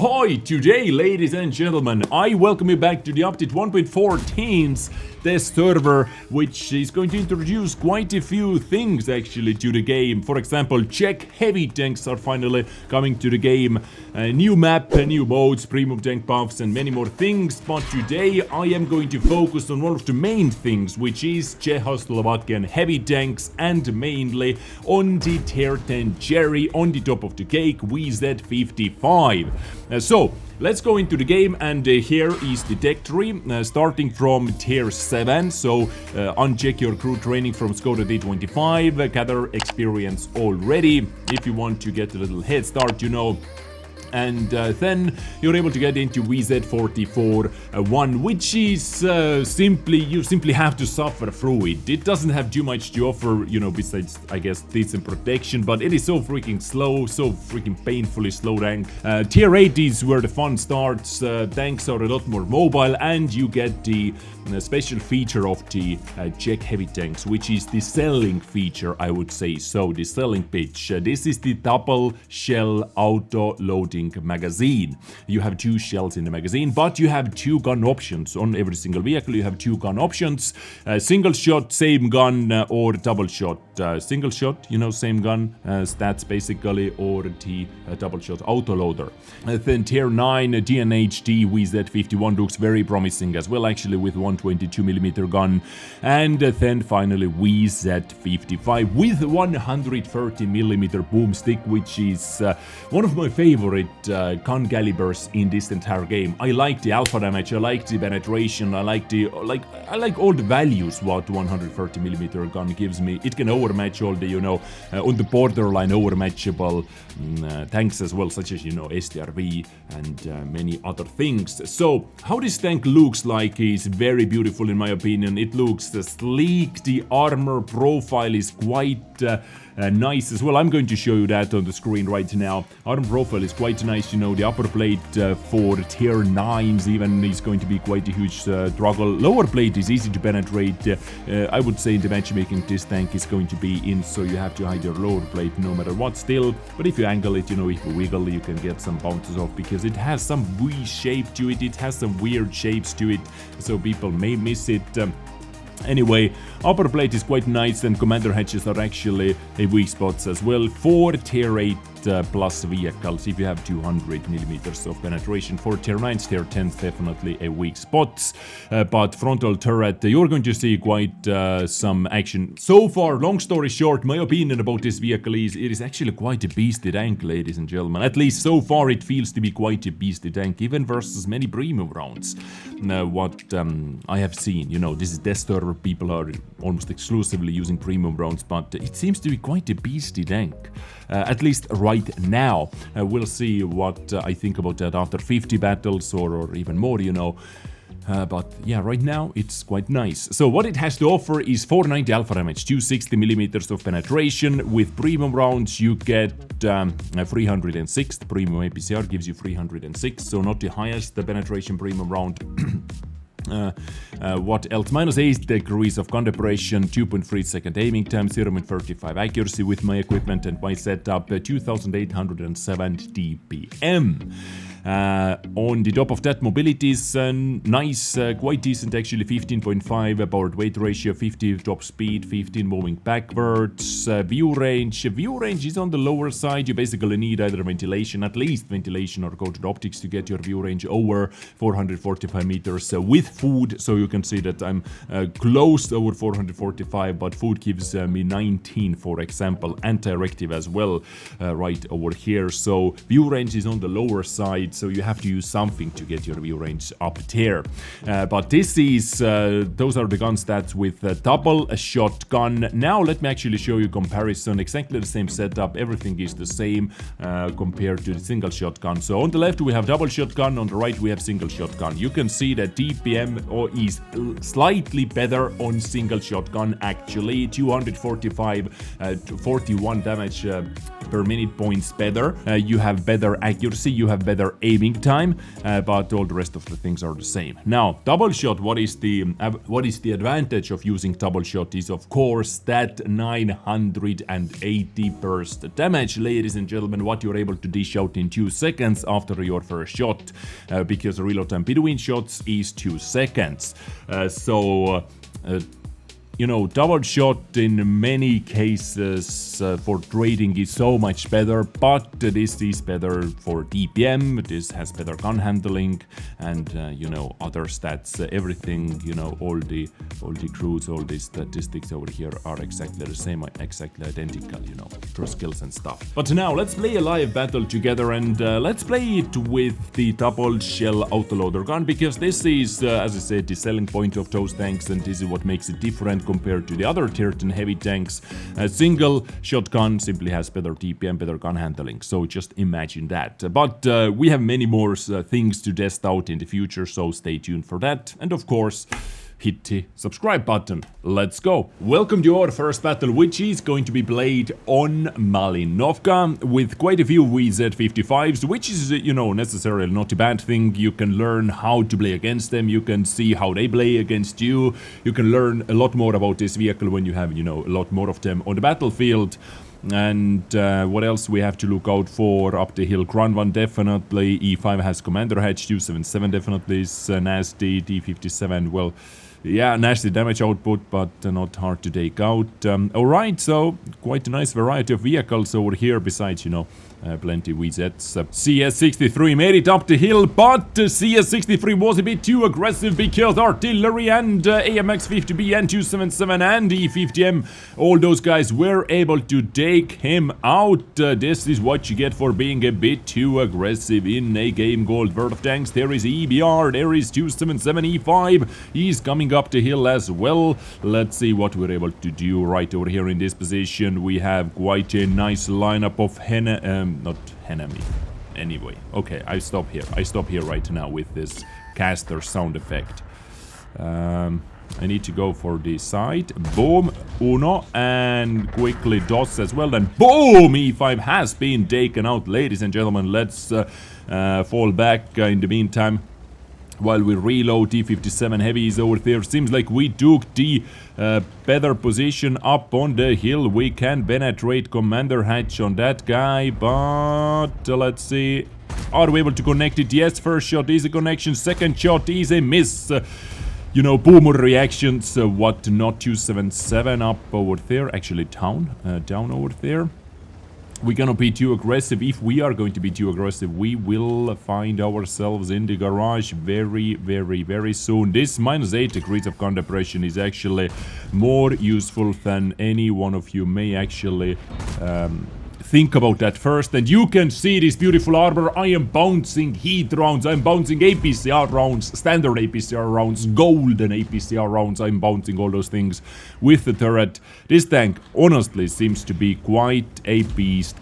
Ahoy! Today, ladies and gentlemen, I welcome you back to the update 1.14's test server, which is going to introduce quite a few things actually to the game. For example, Czech heavy tanks are finally coming to the game. A new map, new modes, premium tank buffs and many more things. But today I am going to focus on one of the main things, which is Czechoslovakian heavy tanks, and mainly on the tier 10 cherry on the top of the cake, VZ55. So let's go into the game, and here is the tech tree, starting from tier 7. So uncheck your crew training from Skoda D25, gather experience already if you want to get a little head start, you know. And then you're able to get into VZ44-1, which is you simply have to suffer through it. It doesn't have too much to offer, you know, besides, I guess, decent protection, but it is so freaking slow, so freaking painfully slow tank. Tier 8 is where the fun starts. Tanks are a lot more mobile, and you get the special feature of the Czech heavy tanks, which is the selling feature, I would say. So the selling pitch. This is the double shell auto loading magazine. You have 2 shells in the magazine, but you have 2 gun options on every single vehicle. You have 2 gun options: single shot, same gun, or double shot. Single shot, you know, same gun, stats basically, or the double shot autoloader. Then tier 9 DNHD VZ51 looks very promising as well, actually, with 122mm gun. And then finally VZ55 with 130mm boomstick, which is one of my favorite gun calibers in this entire game. I like the alpha damage, I like the penetration, I like all the values what 130mm gun gives me. It can overmatch all the, you know, on the borderline overmatchable tanks as well, such as, you know, STRV and many other things. So how this tank looks like is very beautiful in my opinion. It looks sleek, the armor profile is quite nice as well. I'm going to show you that on the screen right now. Armor profile is quite nice, you know. The upper plate for tier 9s even is going to be quite a huge struggle. Lower plate is easy to penetrate. I would say in the matchmaking this tank is going to be in, so you have to hide your lower plate no matter what still. But if you angle it, you know, if you wiggle, you can get some bounces off, because it has some V shape to it. It has some weird shapes to it, so people may miss it. Anyway, upper plate is quite nice, and commander hatches are actually weak spots as well for tier 8 plus vehicles if you have 200mm of penetration. For tier 9s, tier 10s, definitely a weak spot. But frontal turret, you're going to see quite some action. So far, long story short, my opinion about this vehicle is it is actually quite a beastly tank, ladies and gentlemen. At least so far it feels to be quite a beastly tank, even versus many premium rounds. What I have seen, you know, this is test server, people are almost exclusively using premium rounds, but it seems to be quite a beastly tank. At least right now. We'll see what I think about that after 50 battles or even more, you know. But yeah, right now it's quite nice. So what it has to offer is 490 alpha damage, 260mm of penetration. With premium rounds you get 306. The premium APCR gives you 306, so not the highest penetration premium round. What else? Minus 8 degrees of gun depression, 2.3 second aiming time, 0.35 accuracy with my equipment and my setup, 2807 DPM. On the top of that, mobility is nice, quite decent actually, 15.5 powered weight ratio, 50 top speed, 15 moving backwards. View range is on the lower side. You basically need either ventilation, at least ventilation, or coated optics to get your view range over 445 meters with food. So you can see that I'm close over 445, but food gives me 19, for example, anti-reactive as well, right over here. So view range is on the lower side, so you have to use something to get your view range up there. But this is, those are the gun stats with double shotgun. Now let me actually show you comparison. Exactly the same setup, everything is the same compared to the single shotgun. So on the left we have double shotgun, on the right we have single shotgun. You can see that DPM is slightly better on single shotgun actually, 245 to 41 damage per minute points better. You have better accuracy, you have better aiming time, but all the rest of the things are the same. Now, double shot, what is the advantage of using double shot is, of course, that 980 burst damage, ladies and gentlemen, what you're able to dish out in 2 seconds after your first shot, because the reload time between shots is 2 seconds. You know, double shot in many cases for trading is so much better, but this is better for DPM, this has better gun handling, and you know, other stats, everything, you know, all the crews, all the statistics over here are exactly the same, exactly identical, you know, for skills and stuff. But now let's play a live battle together, and let's play it with the double shell autoloader gun, because this is, as I said, the selling point of those tanks, and this is what makes it different compared to the other tier 10 heavy tanks. A single shotgun simply has better DPM, better gun handling, so just imagine that. But we have many more things to test out in the future, so stay tuned for that, and of course, hit the subscribe button. Let's go. Welcome to our first battle, which is going to be played on Malinovka with quite a few VZ55s, which is, you know, necessarily not a bad thing. You can learn how to play against them. You can see how they play against you. You can learn a lot more about this vehicle when you have, you know, a lot more of them on the battlefield. And what else we have to look out for? Up the hill, Frontline definitely. E5 has Commander Hatch, 277 definitely is nasty. D57, well, yeah, nasty damage output, but not hard to take out. Alright, so quite a nice variety of vehicles over here, besides, you know, plenty VZs. CS63 made it up the hill, but CS63 was a bit too aggressive because artillery and AMX-50B and 277 and E50M, all those guys were able to take him out. This is what you get for being a bit too aggressive in a game called World of Tanks. There is EBR, there is 277 E5, he's coming up the hill as well. Let's see what we're able to do right over here in this position. We have quite a nice lineup of not enemy. Anyway, okay, I stop here right now with this caster sound effect. I need to go for the side. Boom, uno, and quickly DOS as well. And boom, E5 has been taken out, ladies and gentlemen. Let's fall back in the meantime while we reload. T57 heavies over there. Seems like we took the better position up on the hill. We can penetrate Commander Hatch on that guy, but let's see. Are we able to connect it? Yes, first shot is a connection, second shot is a miss. You know, boomer reactions, what not. 277 up over there, actually down over there. We're gonna be too aggressive. If we are going to be too aggressive, we will find ourselves in the garage very, very, very soon. This -8 degrees of gun depression is actually more useful than any one of you may actually think about that first. And you can see this beautiful armor. I am bouncing heat rounds, I'm bouncing APCR rounds, standard APCR rounds, golden APCR rounds. I'm bouncing all those things with the turret. This tank honestly seems to be quite a beast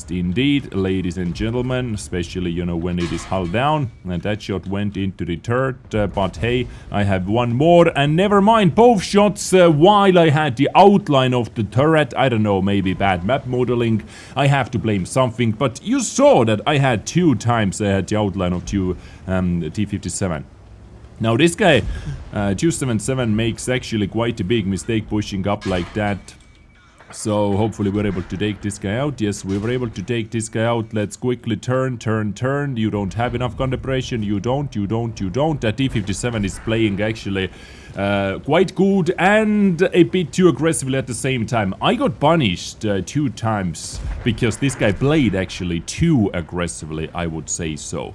indeed, ladies and gentlemen, especially, you know, when it is hull down. And that shot went into the turret, but hey, I have one more, and never mind, both shots while I had the outline of the turret. I don't know, maybe bad map modeling, I have to blame something, but you saw that I had 2 times the outline of T57. Now this guy, 277, makes actually quite a big mistake pushing up like that. So hopefully we're able to take this guy out. Yes, we were able to take this guy out. Let's quickly turn. You don't have enough gun depression. You don't. That T57 is playing actually quite good and a bit too aggressively at the same time. I got punished 2 times because this guy played actually too aggressively, I would say so.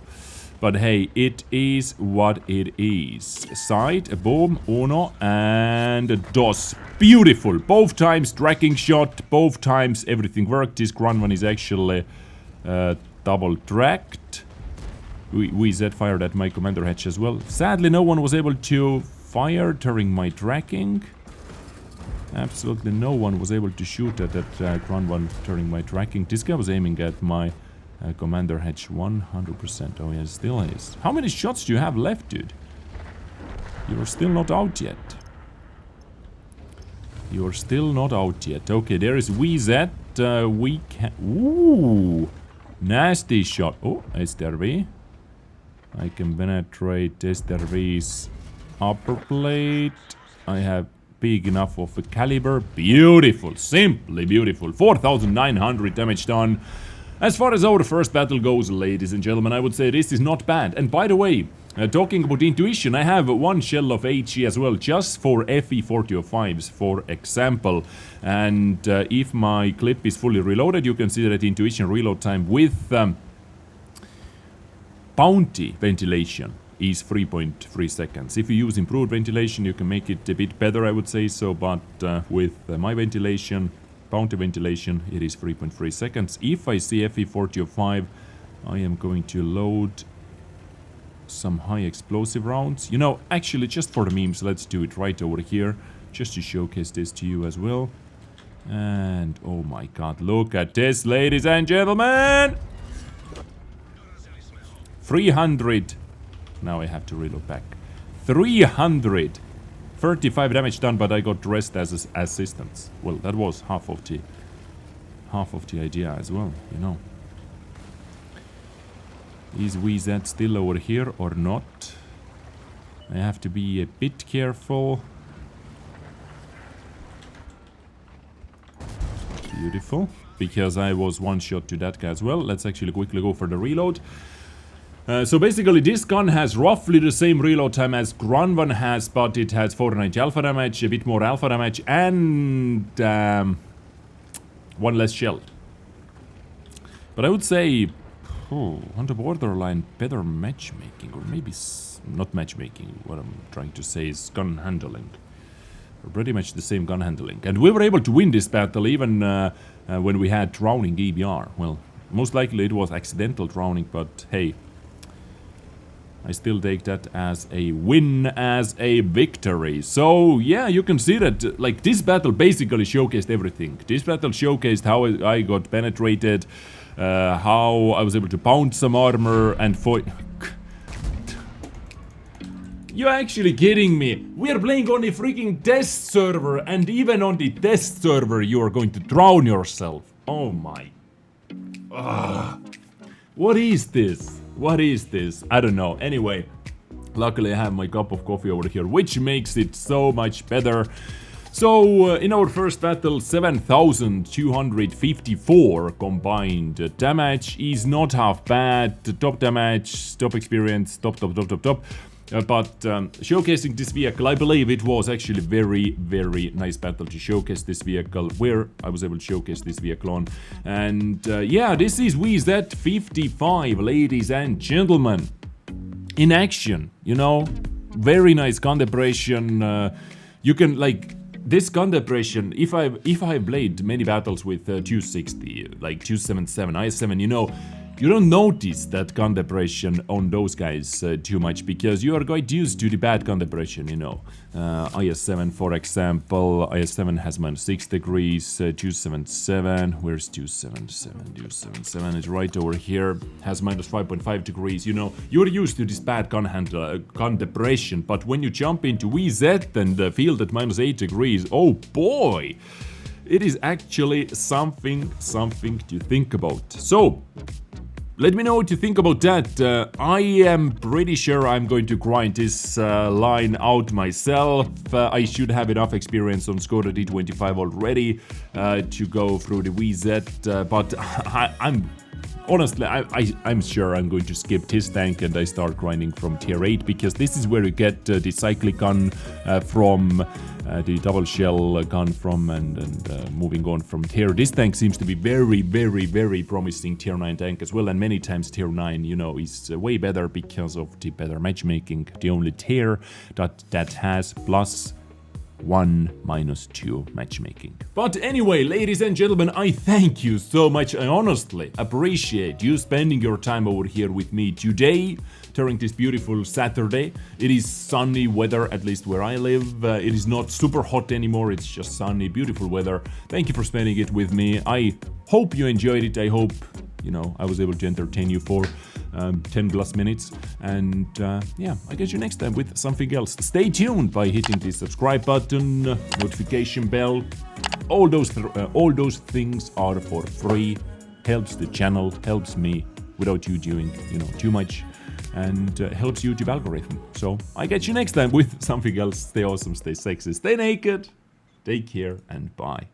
But hey, it is what it is. Side, boom, uno, and a DOS. Beautiful. Both times tracking shot, both times everything worked. This ground one is actually double tracked. We Z fired at my Commander Hatch as well. Sadly, no one was able to fire during my tracking. Absolutely no one was able to shoot at that ground one during my tracking. This guy was aiming at my Commander Hatch 100%. Oh yeah, still is. How many shots do you have left, dude? You're still not out yet. You're still not out yet. Okay, there is VZ. We can... Ooh! Nasty shot. Oh, STRV. I can penetrate STRV's upper plate. I have big enough of a caliber. Beautiful. Simply beautiful. 4,900 damage done. As far as our first battle goes, ladies and gentlemen, I would say this is not bad. And by the way, talking about intuition, I have one shell of HE as well, just for FE4005s, for example. And if my clip is fully reloaded, you can see that intuition reload time with bounty ventilation is 3.3 seconds. If you use improved ventilation, you can make it a bit better, I would say so. But with my ventilation, bounty ventilation, it is 3.3 seconds. If I see FE4005, I am going to load some high explosive rounds. You know, actually, just for the memes, let's do it right over here, just to showcase this to you as well. And oh my god, look at this, ladies and gentlemen! 300. Now I have to reload back. 335 damage done, but I got dressed as assistance. Well, that was half of the idea as well, you know. Is WZ still over here or not? I have to be a bit careful. Beautiful. Because I was one shot to that guy as well. Let's actually quickly go for the reload. So basically this gun has roughly the same reload time as Grunvan has, but it has 490 alpha damage, a bit more alpha damage, and one less shell. But I would say, on the borderline, better matchmaking, or maybe not matchmaking, what I'm trying to say is gun handling. Pretty much the same gun handling. And we were able to win this battle even when we had drowning EBR. Well, most likely it was accidental drowning, but hey, I still take that as a win, as a victory. So yeah, you can see that like this battle basically showcased everything. This battle showcased how I got penetrated, how I was able to pound some armor and You're actually kidding me. We are playing on a freaking test server, and even on the test server you are going to drown yourself. Oh my. What is this? What is this? I don't know. Anyway, luckily I have my cup of coffee over here, which makes it so much better. So, in our first battle, 7,254 combined damage is not half bad. Top damage, top experience, top. But showcasing this vehicle, I believe it was actually very, very nice battle to showcase this vehicle, where I was able to showcase this vehicle on. And yeah, this is WZ55, ladies and gentlemen, in action, you know, very nice gun depression. You can like this gun depression. If I played many battles with 260, like 277, IS-7, you know, you don't notice that gun depression on those guys too much, because you are quite used to the bad gun depression, you know. IS-7, for example, IS-7 has -6 degrees, 277, where's 277? 277 is right over here, has -5.5 degrees, you know. You're used to this bad gun depression, but when you jump into WZ and feel that -8 degrees, oh boy! It is actually something to think about. So, let me know what you think about that. I am pretty sure I'm going to grind this line out myself. I should have enough experience on Skoda D25 already to go through the WZ, but I'm sure I'm going to skip this tank and I start grinding from tier 8, because this is where you get the cyclic gun from, the double shell gun from, and moving on from tier. This tank seems to be very promising tier 9 tank as well, and many times tier 9, you know, is way better because of the better matchmaking. The only tier that has +1 -2 matchmaking. But anyway, ladies and gentlemen, I thank you so much. I honestly appreciate you spending your time over here with me today during this beautiful Saturday. It is sunny weather, at least where I live. It is not super hot anymore, it's just sunny, beautiful weather. Thank you for spending it with me. I hope you enjoyed it. I hope, you know, I was able to entertain you for 10+ minutes. And yeah, I catch you next time with something else. Stay tuned by hitting the subscribe button, notification bell. All those things are for free. helps the channel, helps me without you doing, too much, and helps YouTube algorithm. So I catch you next time with something else. Stay awesome, stay sexy, stay naked, take care, and bye.